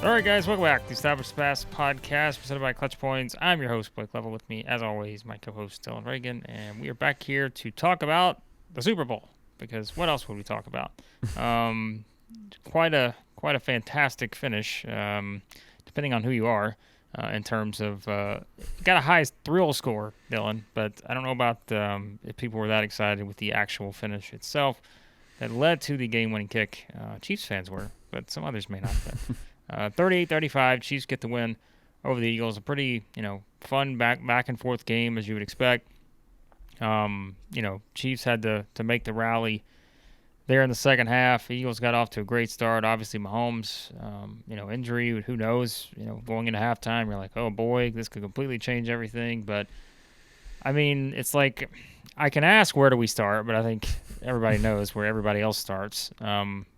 All right, guys, welcome back to the Established Pass podcast presented by ClutchPoints. I'm your host, Blake Lovell. With me, as always, my co-host, Dillon Reagan, and we are back here to talk about the Super Bowl, because what else would we talk about? Um, quite a fantastic finish, depending on who you are, in terms of got a high thrill score, Dylan, but I don't know about if people were that excited with the actual finish itself that led to the game-winning kick. Chiefs fans were, but some others may not. But 38-35, Chiefs get the win over the Eagles. A pretty, fun back and forth game as you would expect. Chiefs had to make the rally there in the second half. Eagles got off to a great start. Obviously, Mahomes, injury, who knows? Going into halftime, you're like, oh boy, this could completely change everything. But I mean, it's like I can ask where do we start, but I think everybody knows where everybody else starts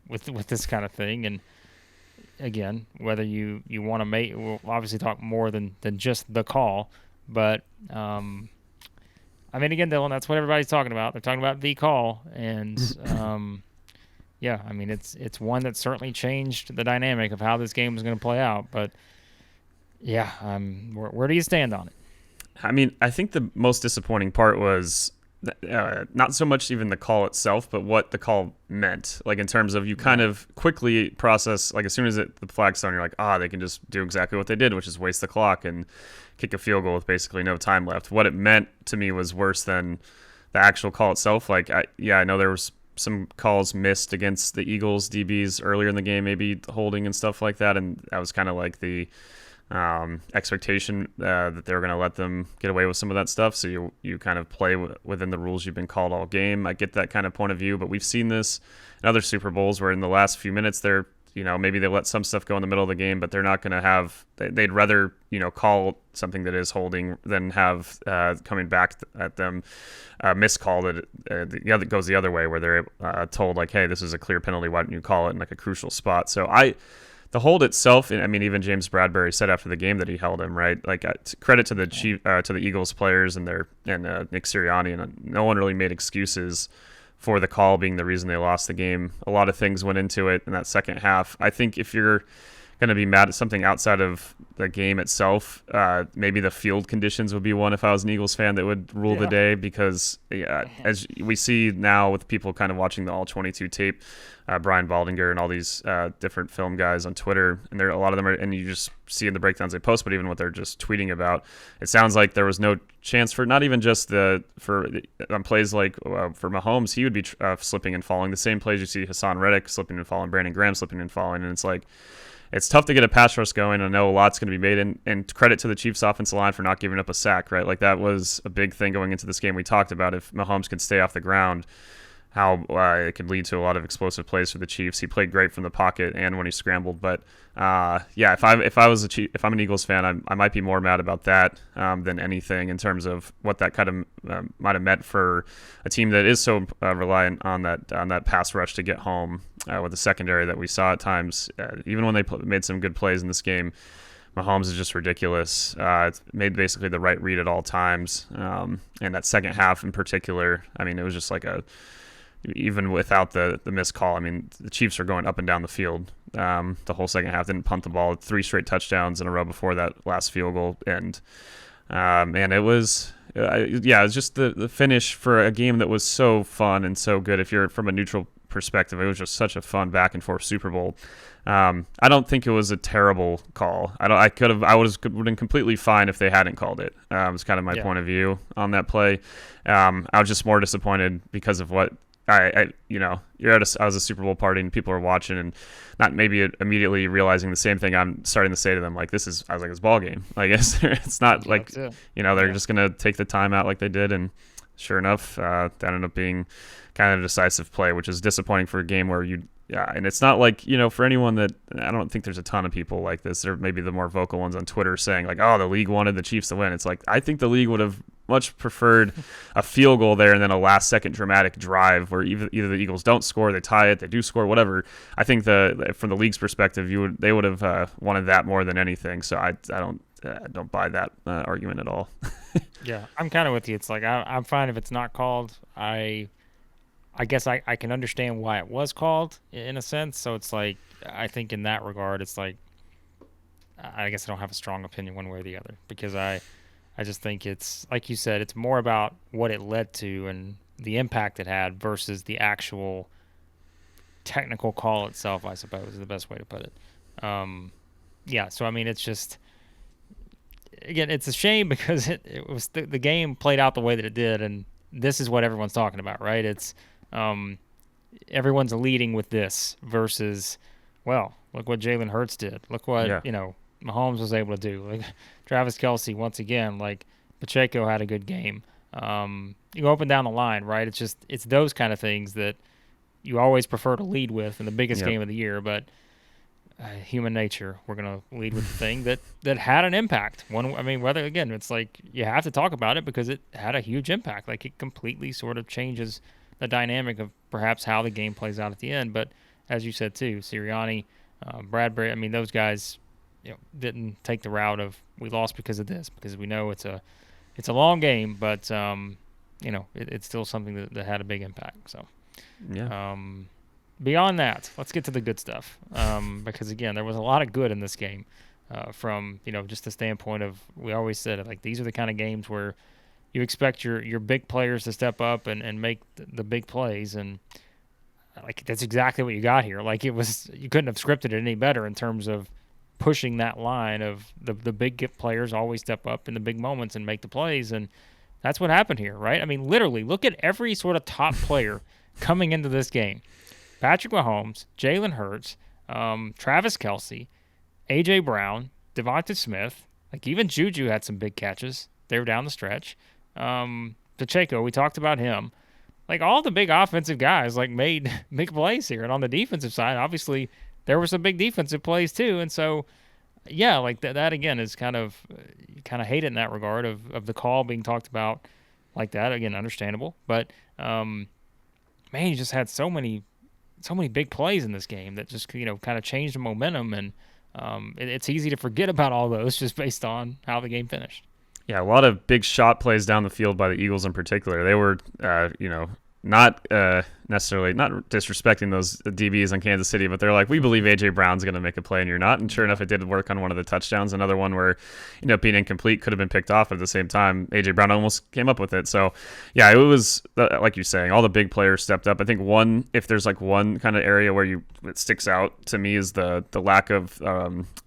with this kind of thing. And again, whether you want to we'll obviously talk more than just the call, but again, Dylan, that's what everybody's talking about. They're talking about the call, and yeah, I mean, it's one that certainly changed the dynamic of how this game was going to play out. But yeah, where do you stand on it? I mean, I think the most disappointing part was not so much even the call itself, but what the call meant. Like in terms of you kind of quickly process, like as soon as the flag's thrown, you're like, they can just do exactly what they did, which is waste the clock and kick a field goal with basically no time left. What it meant to me was worse than the actual call itself. Like, I know there was some calls missed against the Eagles DBs earlier in the game, maybe holding and stuff like that, and that was kind of like the expectation that they were going to let them get away with some of that stuff. So you kind of play within the rules you've been called all game. I get that kind of point of view, but we've seen this in other Super Bowls where in the last few minutes they're, maybe they let some stuff go in the middle of the game, but they're not going to have, they'd rather, call something that is holding than have coming back at them miscalled it. Goes the other way where they're told like, hey, this is a clear penalty. Why don't you call it in like a crucial spot? So the hold itself, I mean, even James Bradbury said after the game that he held him, right? Like, credit to the to the Eagles players and Nick Sirianni, and no one really made excuses for the call being the reason they lost the game. A lot of things went into it in that second half. I think if you're going to be mad at something outside of the game itself, maybe the field conditions would be one if I was an Eagles fan that would rule the day, because as we see now with people kind of watching the All-22 tape, Brian Baldinger and all these different film guys on Twitter, and a lot of them are, and you just see in the breakdowns they post, but even what they're just tweeting about, it sounds like there was no chance for not even just on plays like for Mahomes, he would be slipping and falling. The same plays you see Hassan Reddick slipping and falling, Brandon Graham slipping and falling, and it's like, it's tough to get a pass rush going. I know a lot's going to be made, and credit to the Chiefs offensive line for not giving up a sack, right? Like that was a big thing going into this game. We talked about if Mahomes could stay off the ground, how it could lead to a lot of explosive plays for the Chiefs. He played great from the pocket and when he scrambled. But if I'm an Eagles fan, I might be more mad about that than anything in terms of what that kind of might have meant for a team that is so reliant on that pass rush to get home with the secondary that we saw at times. Even when they made some good plays in this game, Mahomes is just ridiculous. It's made basically the right read at all times. And that second half in particular, I mean, it was just like even without the missed call, I mean, the Chiefs are going up and down the field the whole second half. Didn't punt the ball. 3 straight touchdowns in a row before that last field goal. And it was just the finish for a game that was so fun and so good. If you're from a neutral perspective, it was just such a fun back and forth Super Bowl. I don't think it was a terrible call. I would have been completely fine if they hadn't called it. It's kind of my point of view on that play. I was just more disappointed because of what I was a Super Bowl party and people are watching and not maybe immediately realizing the same thing I'm starting to say to them. Like, it's ball game. Like, it's not like, they're just going to take the time out like they did. And sure enough, that ended up being kind of a decisive play, which is disappointing for a game where and it's not like, for anyone that, I don't think there's a ton of people like this, or maybe the more vocal ones on Twitter saying like, oh, the league wanted the Chiefs to win. It's like, I think the league would have much preferred a field goal there and then a last second dramatic drive where either the Eagles don't score, they tie it, they do score, whatever. I think from the league's perspective, they would have wanted that more than anything. So I don't buy that argument at all. Yeah, I'm kind of with you. It's like I'm fine if it's not called. I guess I can understand why it was called in a sense. So it's like, I think in that regard, it's like, I guess I don't have a strong opinion one way or the other, because I just think it's, like you said, it's more about what it led to and the impact it had versus the actual technical call itself, I suppose, is the best way to put it. Yeah, so I mean, it's just, again, it's a shame because it was the game played out the way that it did, and this is what everyone's talking about, right? It's everyone's leading with this versus, well, look what Jalen Hurts did. Look what, Yeah. Mahomes was able to do. Like Travis Kelce, once again, like Pacheco had a good game. You go up and down the line, right? It's those kind of things that you always prefer to lead with in the biggest Yep. game of the year, but human nature, we're gonna lead with the thing that had an impact. I mean, whether, again, it's like you have to talk about it because it had a huge impact. Like it completely sort of changes the dynamic of perhaps how the game plays out at the end. But as you said too, Sirianni, Bradbury, I mean, those guys, didn't take the route of we lost because of this, because we know it's a long game, but it's still something that had a big impact. So Yeah. beyond that, let's get to the good stuff, because again, there was a lot of good in this game, from just the standpoint of, we always said it, like these are the kind of games where you expect your big players to step up and make the big plays, and like that's exactly what you got here. Like you couldn't have scripted it any better in terms of pushing that line of the big players always step up in the big moments and make the plays, and that's what happened here, right? I mean, literally, look at every sort of top player coming into this game: Patrick Mahomes, Jalen Hurts, Travis Kelce, AJ Brown, Devonta Smith. Like even Juju had some big catches. They were down the stretch. Pacheco, we talked about him. Like all the big offensive guys like made big plays here, and on the defensive side, obviously there were some big defensive plays too. And so, yeah, like that again is kind of, you kind of hate it in that regard of the call being talked about like that. Again, understandable, but man, you just had so many big plays in this game that just kind of changed the momentum, and it's easy to forget about all those just based on how the game finished. Yeah, a lot of big shot plays down the field by the Eagles in particular. They were, not necessarily, not disrespecting those DBs on Kansas City, but they're like, we believe A.J. Brown's going to make a play and you're not. And sure enough, it did work on one of the touchdowns. Another one where, being incomplete, could have been picked off, but at the same time, A.J. Brown almost came up with it. So, yeah, it was, like you're saying, all the big players stepped up. I think if there's like one kind of area where it sticks out to me is the lack of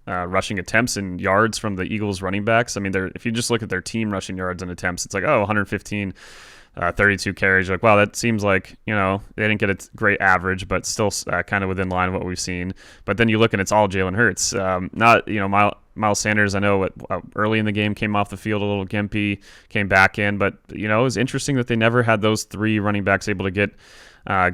rushing attempts and yards from the Eagles running backs. I mean, if you just look at their team rushing yards and attempts, it's like, 115 32 carries. Like, wow, that seems like, they didn't get a great average, but still kind of within line of what we've seen. But then you look and it's all Jalen Hurts. Not, Miles Sanders, I know early in the game came off the field a little gimpy, came back in. But, it was interesting that they never had those three running backs able to get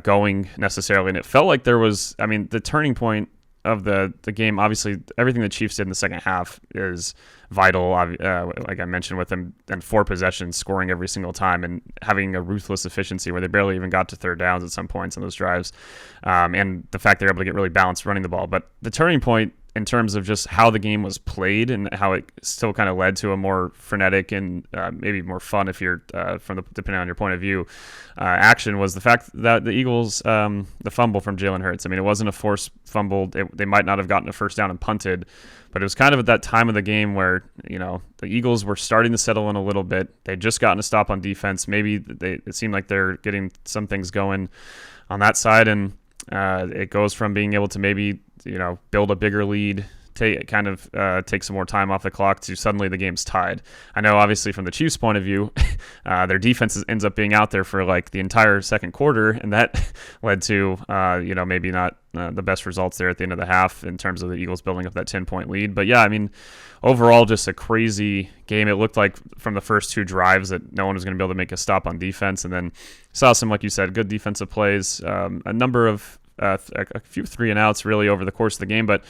going necessarily. And it felt like there was, the turning point of the game, obviously everything the Chiefs did in the second half is vital, like I mentioned, with them and 4 possessions, scoring every single time and having a ruthless efficiency where they barely even got to third downs at some points on those drives, and the fact they're able to get really balanced running the ball. But the turning point in terms of just how the game was played and how it still kind of led to a more frenetic and maybe more fun, if you're depending on your point of view, action, was the fact that the Eagles, the fumble from Jalen Hurts. It wasn't a forced fumble. They might not have gotten a first down and punted, but it was kind of at that time of the game where, the Eagles were starting to settle in a little bit. They'd just gotten a stop on defense. Maybe it seemed like they're getting some things going on that side, and it goes from being able to maybe, build a bigger lead, take some more time off the clock, to suddenly the game's tied. I know, obviously, from the Chiefs' point of view, their defense ends up being out there for like the entire second quarter, and that led to, maybe not the best results there at the end of the half in terms of the Eagles building up that 10-point lead. But yeah, overall, just a crazy game. It looked like from the first 2 drives that no one was going to be able to make a stop on defense, and then saw some, like you said, good defensive plays, a number of a few 3-and-outs really over the course of the game. But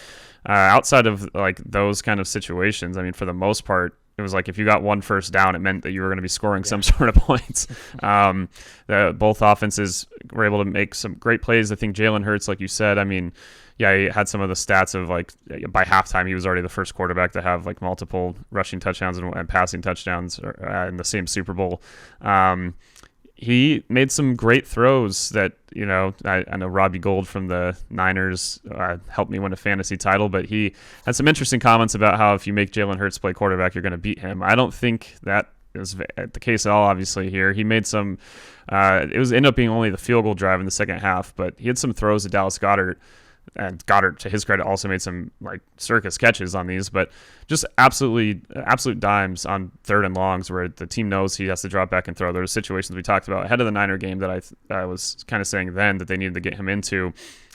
outside of like those kind of situations, for the most part, it was like if you got 1 first down, it meant that you were going to be scoring some sort of points. Both offenses were able to make some great plays. I think Jalen Hurts, like you said, he had some of the stats of like by halftime he was already the first quarterback to have like multiple rushing touchdowns and passing touchdowns in the same Super Bowl. he made some great throws that, I know Robbie Gould from the Niners helped me win a fantasy title, but he had some interesting comments about how if you make Jalen Hurts play quarterback, you're going to beat him. I don't think that is the case at all, obviously, here. He made some, ended up being only the field goal drive in the second half, but he had some throws to Dallas Goedert. And Goddard, to his credit, also made some like circus catches on these, but just absolute dimes on third and longs where the team knows he has to drop back and throw. There were situations we talked about ahead of the Niner game that I was kind of saying then that they needed to get him into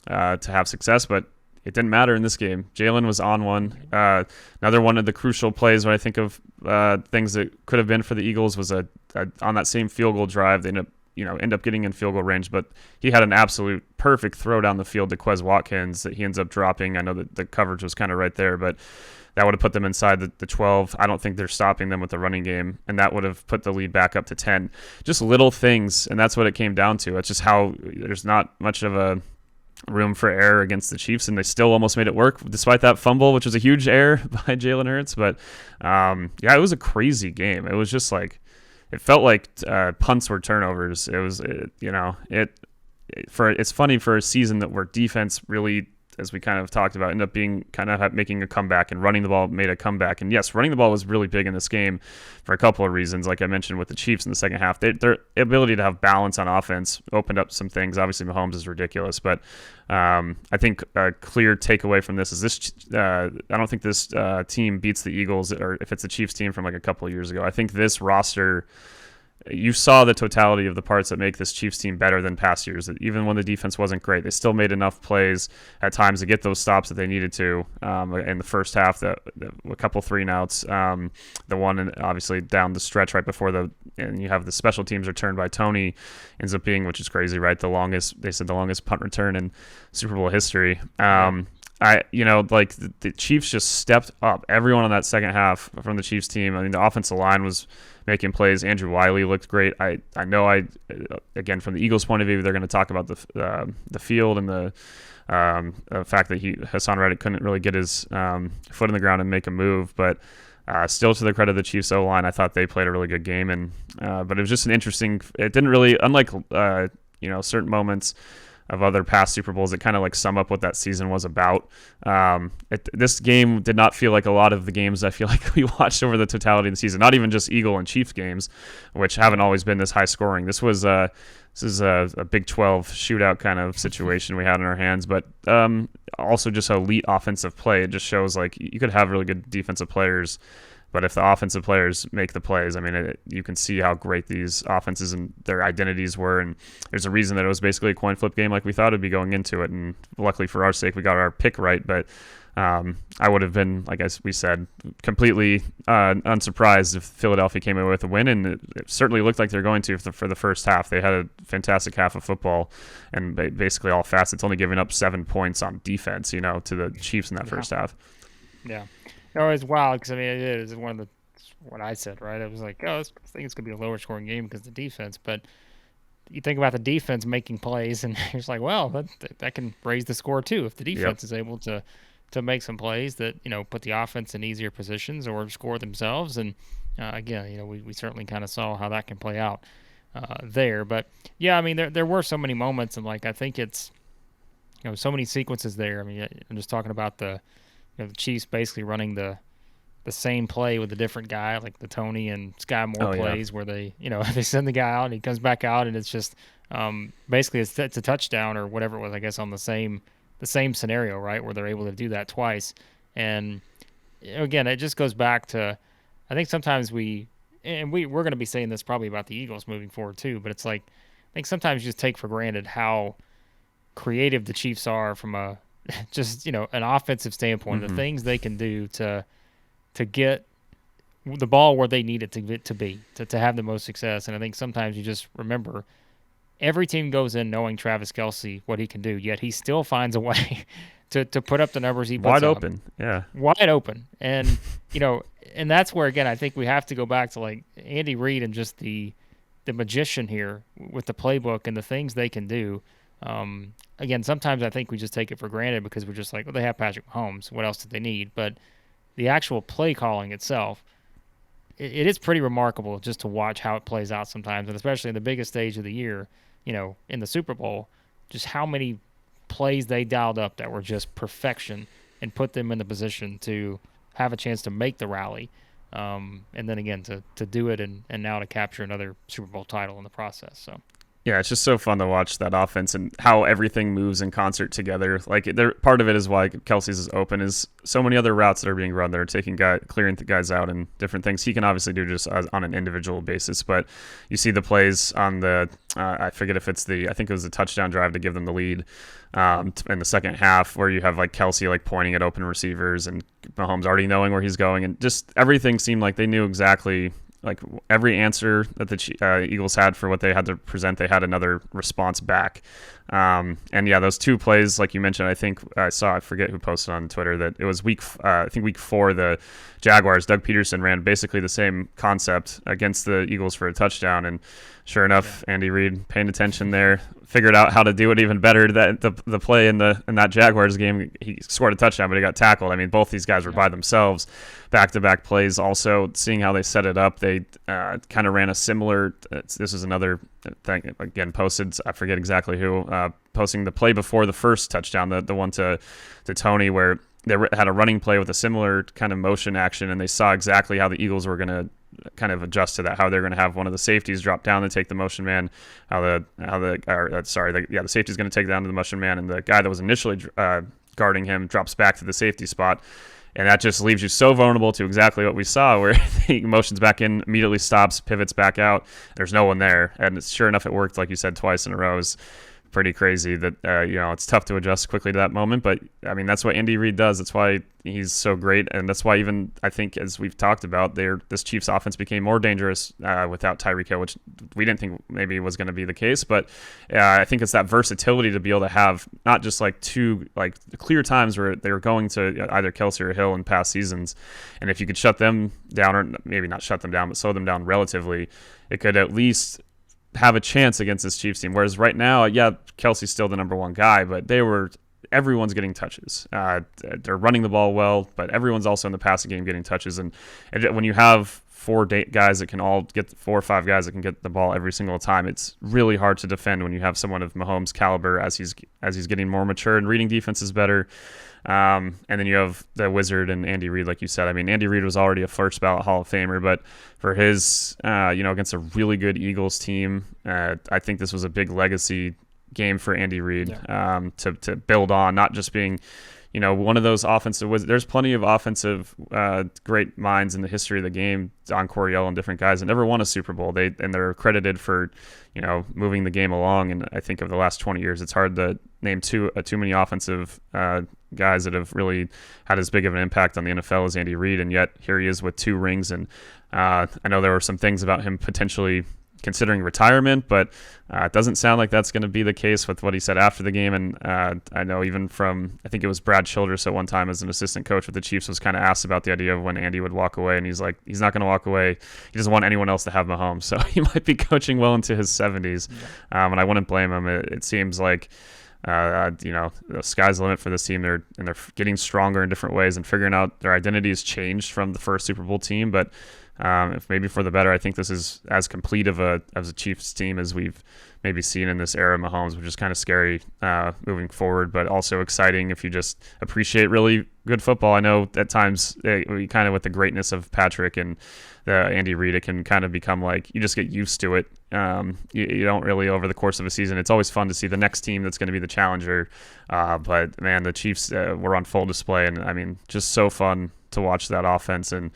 to have success, but it didn't matter in this game. Jalen was on one. Another one of the crucial plays when I think of things that could have been for the Eagles was on that same field goal drive. They end up getting in field goal range, but he had an absolute perfect throw down the field to Quez Watkins that he ends up dropping. I know that the coverage was kind of right there, but that would have put them inside the 12. I don't think they're stopping them with the running game, and that would have put the lead back up to 10. Just little things, and that's what it came down to. It's just how there's not much of a room for error against the Chiefs, and they still almost made it work despite that fumble, which was a huge error by Jalen Hurts. But it was a crazy game. It was just like, it felt like punts were turnovers. It was, it's funny for a season where defense really, as we kind of talked about, ended up being making a comeback, and running the ball made a comeback. And yes, running the ball was really big in this game for a couple of reasons. Like I mentioned with the Chiefs in the second half, their ability to have balance on offense opened up some things. Obviously, Mahomes is ridiculous, but I think a clear takeaway from this is this. I don't think this team beats the Eagles, or if it's the Chiefs team from like a couple of years ago. I think this roster, you saw the totality of the parts that make this Chiefs team better than past years. That even when the defense wasn't great, they still made enough plays at times to get those stops that they needed to. In the first half, a couple 3-and-outs, the one obviously down the stretch right before and you have the special teams return by Tony, ends up being, which is crazy, right? The longest punt return in Super Bowl history. The Chiefs just stepped up. Everyone on that second half from the Chiefs team. I mean, the offensive line was making plays. Andrew Wiley looked great. Again, from the Eagles' point of view, they're going to talk about the field and the fact that Hassan Reddick couldn't really get his foot in the ground and make a move. But still, to the credit of the Chiefs O-line, I thought they played a really good game. And but it was just an interesting. It didn't really, unlike certain moments of other past Super Bowls that kind of like sum up what that season was about. This game did not feel like a lot of the games I feel like we watched over the totality of the season, not even just Eagle and Chiefs games, which haven't always been this high scoring. This is a Big 12 shootout kind of situation we had in our hands, but also just elite offensive play. It just shows like you could have really good defensive players, but if the offensive players make the plays, I mean, you can see how great these offenses and their identities were. And there's a reason that it was basically a coin flip game like we thought it'd be going into it. And luckily for our sake, we got our pick right. But I would have been, like we said, completely unsurprised if Philadelphia came away with a win. And it certainly looked like they're going to for the first half. They had a fantastic half of football and basically all facets, only giving up 7 points on defense, to the Chiefs in that first half. Yeah. No, it's wild because, I mean, it is one of what I said, right? I was like, I think it's going to be a lower scoring game because of the defense. But you think about the defense making plays, and you're just like, well, that can raise the score too if the defense is able to make some plays that, put the offense in easier positions or score themselves. And, again, we certainly kind of saw how that can play out there. But, yeah, I mean, there were so many moments, and, like, I think it's, so many sequences there. I mean, I'm just talking about the Chiefs basically running the same play with a different guy, like the Tony and Sky Moore plays where they, they send the guy out and he comes back out and it's just basically it's a touchdown or whatever it was, I guess, on the same scenario, right, where they're able to do that twice. And again, it just goes back to, I think sometimes we're going to be saying this probably about the Eagles moving forward too, but it's like I think sometimes you just take for granted how creative the Chiefs are from a just an offensive standpoint, the things they can do to get the ball where they need it to have the most success. And I think sometimes you just remember every team goes in knowing Travis Kelce, what he can do, yet he still finds a way to put up the numbers he puts wide up. Open. Yeah. Wide open. And, and that's where, again, I think we have to go back to like Andy Reid and just the magician here with the playbook and the things they can do. Again, sometimes I think we just take it for granted because we're just like, well, they have Patrick Mahomes. What else do they need? But the actual play calling itself, it is pretty remarkable just to watch how it plays out sometimes, and especially in the biggest stage of the year, in the Super Bowl, just how many plays they dialed up that were just perfection and put them in the position to have a chance to make the rally. And then again, to do it and now to capture another Super Bowl title in the process. So. Yeah, it's just so fun to watch that offense and how everything moves in concert together. Like, part of it is why Kelsey's is open is so many other routes that are being run that are clearing the guys out and different things. He can obviously do just on an individual basis, but you see the plays on the I forget if it's I think it was the touchdown drive to give them the lead in the second half, where you have like Kelsey like pointing at open receivers and Mahomes already knowing where he's going, and just everything seemed like they knew exactly. Like every answer that the Eagles had for what they had to present, they had another response back. And yeah, those two plays, like you mentioned, I forget who posted on Twitter that it was week 4, the Jaguars, Doug Peterson ran basically the same concept against the Eagles for a touchdown. And sure enough, Andy Reid paying attention there, figured out how to do it even better. That the play in that Jaguars game, he scored a touchdown, but he got tackled. I mean, both these guys were by themselves. Back-to-back plays. Also, seeing how they set it up, they kind of ran a similar. This is another thing again posted. I forget exactly who posting the play before the first touchdown, the one to Tony, where they had a running play with a similar kind of motion action, and they saw exactly how the Eagles were going to kind of adjust to that, how they're going to have one of the safeties drop down to take the motion man, the safety's going to take down to the motion man, and the guy that was initially guarding him drops back to the safety spot. And that just leaves you so vulnerable to exactly what we saw, where he motions back in, immediately stops, pivots back out. There's no one there. And sure enough, it worked, like you said, twice in a row. It's pretty crazy that, it's tough to adjust quickly to that moment. But, I mean, that's what Andy Reid does. That's why he's so great. And that's why even, I think, as we've talked about, this Chiefs offense became more dangerous without Tyreek Hill, which we didn't think maybe was going to be the case. But I think it's that versatility to be able to have not just like two like clear times where they were going to either Kelsey or Hill in past seasons. And if you could shut them down, or maybe not shut them down, but slow them down relatively, it could at least have a chance against this Chiefs team. Whereas right now, yeah, Kelsey's still the number one guy, but everyone's getting touches. They're running the ball well, but everyone's also in the passing game getting touches. And when you have 4 guys that can all get 4 or 5 guys that can get the ball every single time, it's really hard to defend when you have someone of Mahomes' caliber as he's getting more mature and reading defenses better. And then you have the Wizard and Andy Reid, like you said. I mean, Andy Reid was already a first ballot Hall of Famer, but for his, against a really good Eagles team, I think this was a big legacy game for Andy Reid to build on, not just being, one of those offensive wizards. There's plenty of offensive great minds in the history of the game, Don Coryell and different guys that never won a Super Bowl. They're credited for, moving the game along. And I think of the last 20 years, it's hard to name too many offensive guys that have really had as big of an impact on the NFL as Andy Reid. And yet here he is with 2 rings. And I know there were some things about him potentially considering retirement, but it doesn't sound like that's going to be the case with what he said after the game. And I know even I think it was Brad Childress at one time as an assistant coach with the Chiefs was kind of asked about the idea of when Andy would walk away, and he's like, he's not going to walk away. He doesn't want anyone else to have Mahomes, so he might be coaching well into his 70s. And I wouldn't blame him. It seems like the sky's the limit for this team. They're getting stronger in different ways and figuring out their identity has changed from the first Super Bowl team, but if maybe for the better. I think this is as complete of a Chiefs team as we've maybe seen in this era of Mahomes, which is kind of scary moving forward, but also exciting if you just appreciate really good football. I know at times we kind of, with the greatness of Patrick and Andy Reid, it can kind of become like you just get used to it. You don't really, over the course of a season, it's always fun to see the next team that's going to be the challenger. But man, the Chiefs were on full display, and I mean, just so fun to watch that offense, and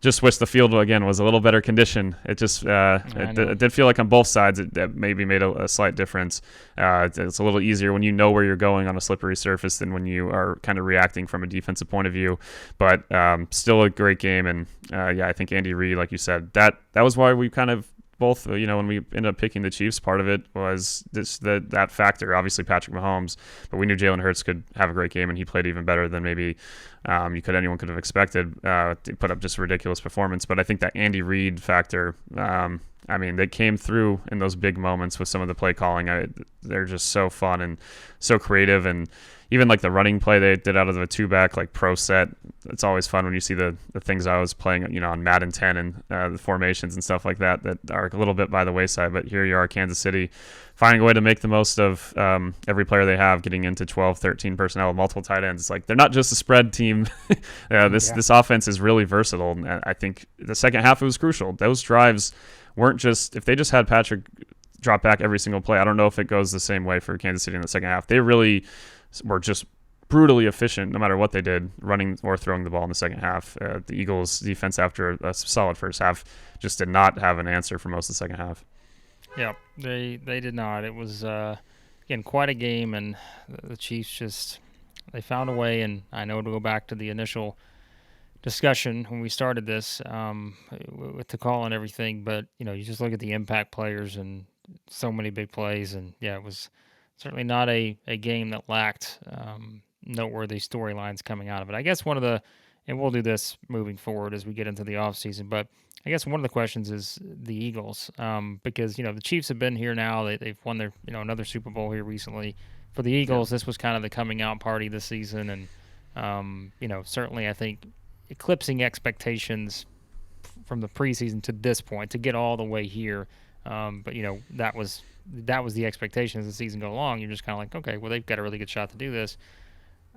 just wish the field again was a little better condition. It just it did feel like on both sides it maybe made a slight difference. It's a little easier when you know where you're going on a slippery surface than when you are kind of reacting from a defensive point of view. But still a great game, and I think Andy Reid, like you said, that was why we kind of both, when we ended up picking the Chiefs, part of it was that factor. Obviously, Patrick Mahomes, but we knew Jalen Hurts could have a great game, and he played even better than maybe anyone could have expected. To put up just a ridiculous performance. But I think that Andy Reid factor, I mean, they came through in those big moments with some of the play calling. They're just so fun and so creative, and even like the running play they did out of the two-back, like pro set. It's always fun when you see the things I was playing, on Madden 10 and the formations and stuff like that are a little bit by the wayside. But here you are, Kansas City, finding a way to make the most of every player they have, getting into 12, 13 personnel, multiple tight ends. It's like they're not just a spread team. This offense is really versatile, and I think the second half it was crucial. Those drives weren't just, if they just had Patrick drop back every single play, I don't know if it goes the same way for Kansas City in the second half. They really were just brutally efficient no matter what they did, running or throwing the ball in the second half. The Eagles' defense, after a solid first half, just did not have an answer for most of the second half. Yeah, they did not. It was, again, quite a game, and the Chiefs they found a way, and I know to go back to the initial discussion when we started this with the call and everything, but, you just look at the impact players and so many big plays, and, yeah, it was certainly not a game that lacked noteworthy storylines coming out of it. I guess and we'll do this moving forward as we get into the offseason, but I guess one of the questions is the Eagles, because, the Chiefs have been here now. They've won their, another Super Bowl here recently. For the Eagles, This was kind of the coming out party this season, and, certainly I think eclipsing expectations from the preseason to this point to get all the way here. But, that was the expectation as the season go along. You're just kind of like, okay, well, they've got a really good shot to do this.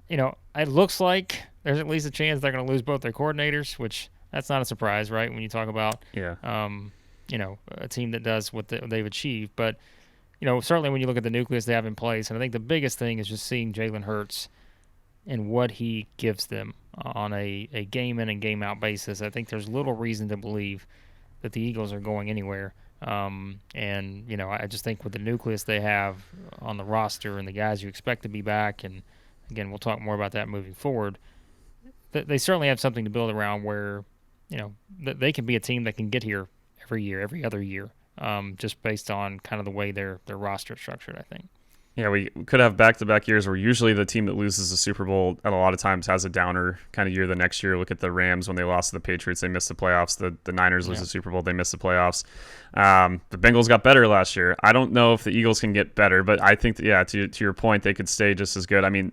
It looks like there's at least a chance they're going to lose both their coordinators, which that's not a surprise, right? When you talk about, a team that does what they've achieved. But, certainly when you look at the nucleus they have in place, and I think the biggest thing is just seeing Jalen Hurts and what he gives them on a game in and game out basis. I think there's little reason to believe that the Eagles are going anywhere. And, I just think with the nucleus they have on the roster and the guys you expect to be back, and again, we'll talk more about that moving forward, they certainly have something to build around where, they can be a team that can get here every year, every other year, just based on kind of the way their roster is structured, I think. Yeah, we could have back-to-back years where usually the team that loses the Super Bowl at a lot of times has a downer kind of year the next year. Look at the Rams when they lost to the Patriots. They missed the playoffs. The Niners lose the Super Bowl. They missed the playoffs. The Bengals got better last year. I don't know if the Eagles can get better, but I think, to your point, they could stay just as good. I mean,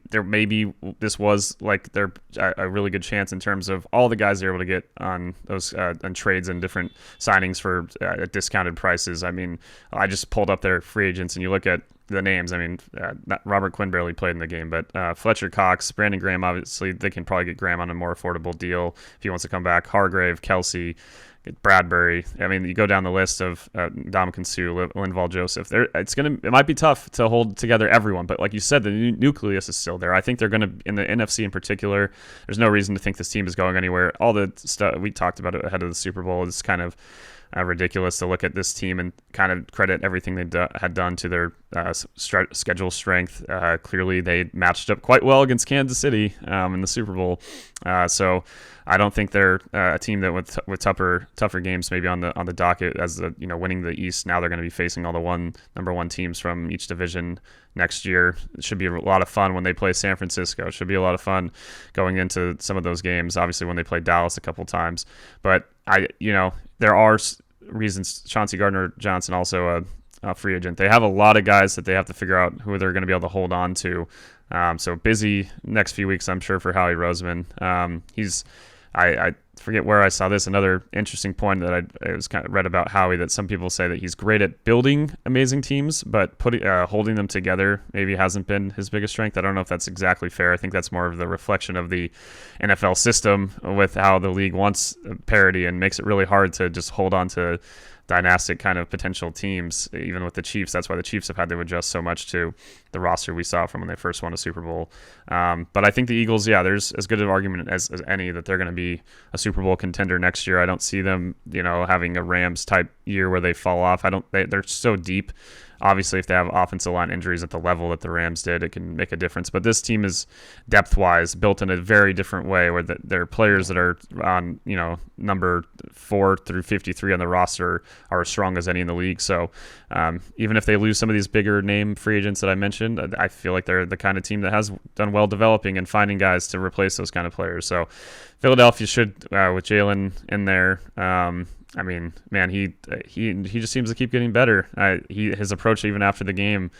this was like a really good chance in terms of all the guys they're able to get on those on trades and different signings for discounted prices. I mean, I just pulled up their free agents, and you look at the names. I mean, Robert Quinn barely played in the game, but Fletcher Cox, Brandon Graham, obviously they can probably get Graham on a more affordable deal if he wants to come back. Hargrave, Kelsey, Bradbury. I mean, you go down the list of Ndamukong Suh, Linval Joseph. It might be tough to hold together everyone, but like you said, the nucleus is still there. I think they're going to, in the NFC in particular, there's no reason to think this team is going anywhere. All the stuff we talked about ahead of the Super Bowl is kind of ridiculous to look at this team and kind of credit everything they had done to their schedule strength. Clearly, they matched up quite well against Kansas City in the Super Bowl. So I don't think they're a team that with tougher games maybe on the docket as winning the East. Now they're going to be facing all the number one teams from each division next year. It should be a lot of fun when they play San Francisco. It should be a lot of fun going into some of those games. Obviously, when they play Dallas a couple times, but there are reasons. Chauncey Gardner-Johnson, also a free agent. They have a lot of guys that they have to figure out who they're going to be able to hold on to. So busy next few weeks, I'm sure, for Howie Roseman. I forget where I saw this. Another interesting point that I was kind of read about Howie, that some people say that he's great at building amazing teams, but holding them together maybe hasn't been his biggest strength. I don't know if that's exactly fair. I think that's more of the reflection of the NFL system with how the league wants parity and makes it really hard to just hold on to dynastic kind of potential teams, even with the Chiefs. That's why the Chiefs have had to adjust so much to the roster we saw from when they first won a Super Bowl. But I think the Eagles, there's as good an argument as any that they're going to be a Super Bowl contender next year. I don't see them, having a Rams type year where they fall off. They're so deep. Obviously, if they have offensive line injuries at the level that the Rams did, it can make a difference. But this team is depth-wise built in a very different way, where there are players that are on, number 4 through 53 on the roster are as strong as any in the league. So even if they lose some of these bigger name free agents that I mentioned, I feel like they're the kind of team that has done well developing and finding guys to replace those kind of players. So Philadelphia should, with Jalen in there, I mean, man, he just seems to keep getting better. His approach even after the game,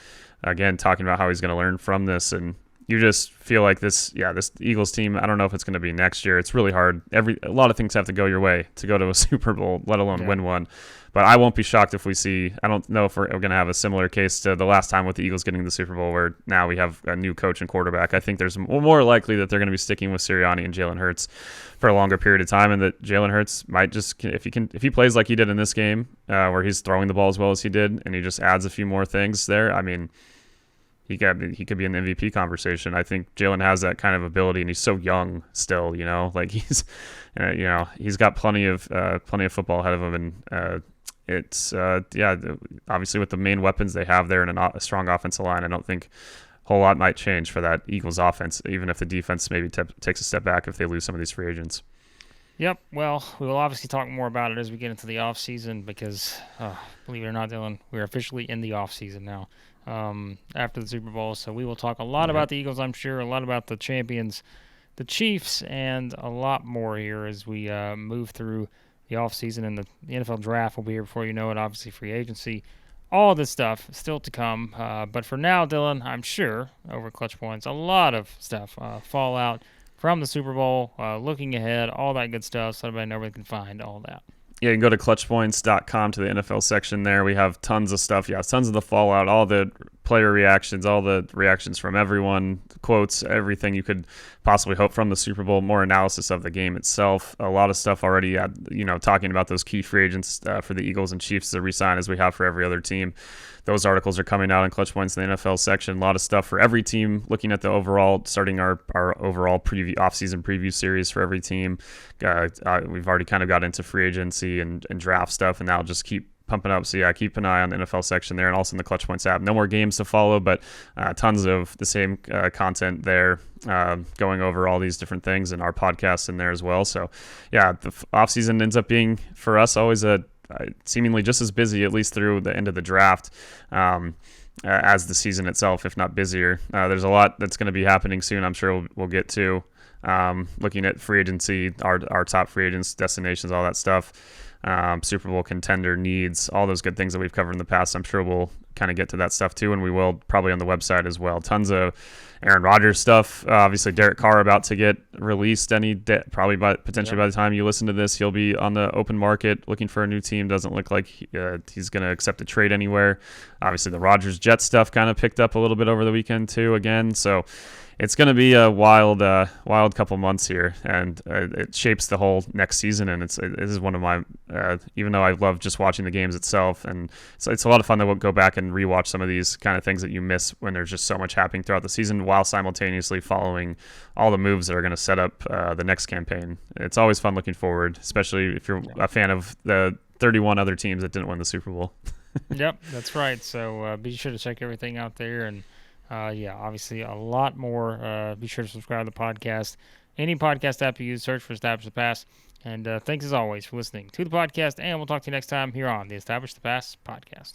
again, talking about how he's going to learn from this, and you just feel like this Eagles team, I don't know if it's going to be next year. It's really hard. A lot of things have to go your way to go to a Super Bowl, let alone win one. But I won't be shocked if we see, I don't know if we're going to have a similar case to the last time with the Eagles getting the Super Bowl, where now we have a new coach and quarterback. I think there's more likely that they're going to be sticking with Sirianni and Jalen Hurts for a longer period of time, and that Jalen Hurts might just, if he plays like he did in this game, where he's throwing the ball as well as he did, and he just adds a few more things there, I mean, he could be in the MVP conversation. I think Jalen has that kind of ability, and he's so young still. Like he's got plenty of football ahead of him, and it's obviously with the main weapons they have there and a strong offensive line, I don't think a whole lot might change for that Eagles offense, even if the defense maybe takes a step back if they lose some of these free agents. Yep. Well, we will obviously talk more about it as we get into the offseason because, believe it or not, Dylan, we're officially in the offseason now. After the Super Bowl. So we will talk a lot about the Eagles, I'm sure, a lot about the champions, the Chiefs, and a lot more here as we move through the offseason, and the NFL draft will be here before you know it, obviously free agency. All this stuff still to come. But for now, Dylan, I'm sure, over Clutch Points, a lot of stuff, fallout from the Super Bowl, looking ahead, all that good stuff, so everybody knows where they can find all that. Yeah, you can go to ClutchPoints.com to the NFL section there. We have tons of stuff. Yeah, tons of the fallout, all the player reactions, all the reactions from everyone, quotes, everything you could possibly hope from the Super Bowl, more analysis of the game itself. A lot of stuff already, talking about those key free agents for the Eagles and Chiefs to re-sign as we have for every other team. Those articles are coming out in Clutch Points in the NFL section. A lot of stuff for every team, looking at the overall, starting our overall offseason preview series for every team. We've already kind of got into free agency and draft stuff, and now just keep pumping up. So, yeah, keep an eye on the NFL section there and also in the Clutch Points app. No more games to follow, but tons of the same content there, going over all these different things, and our podcast in there as well. So, yeah, the offseason ends up being, for us, always seemingly just as busy, at least through the end of the draft, as the season itself, if not busier. There's a lot that's going to be happening soon, I'm sure we'll get to, looking at free agency, our top free agents, destinations, all that stuff, Super Bowl contender needs, all those good things that we've covered in the past. I'm sure we'll kind of get to that stuff too, and we will probably on the website as well. Tons of Aaron Rodgers stuff. Obviously, Derek Carr about to get released potentially by the time you listen to this, he'll be on the open market looking for a new team. Doesn't look like he's going to accept a trade anywhere. Obviously, the Rodgers Jets stuff kind of picked up a little bit over the weekend too again. So it's going to be a wild couple months here, and it shapes the whole next season. And it is one of my, even though I love just watching the games itself, and it's a lot of fun to go back and rewatch some of these kind of things that you miss when there's just so much happening throughout the season, while simultaneously following all the moves that are going to set up the next campaign. It's always fun looking forward, especially if you're a fan of the 31 other teams that didn't win the Super Bowl. Yep, that's right. So be sure to check everything out there, and obviously a lot more. Be sure to subscribe to the podcast. Any podcast app you use, search for Establish the Pass. And thanks as always for listening to the podcast, and we'll talk to you next time here on the Establish the Pass podcast.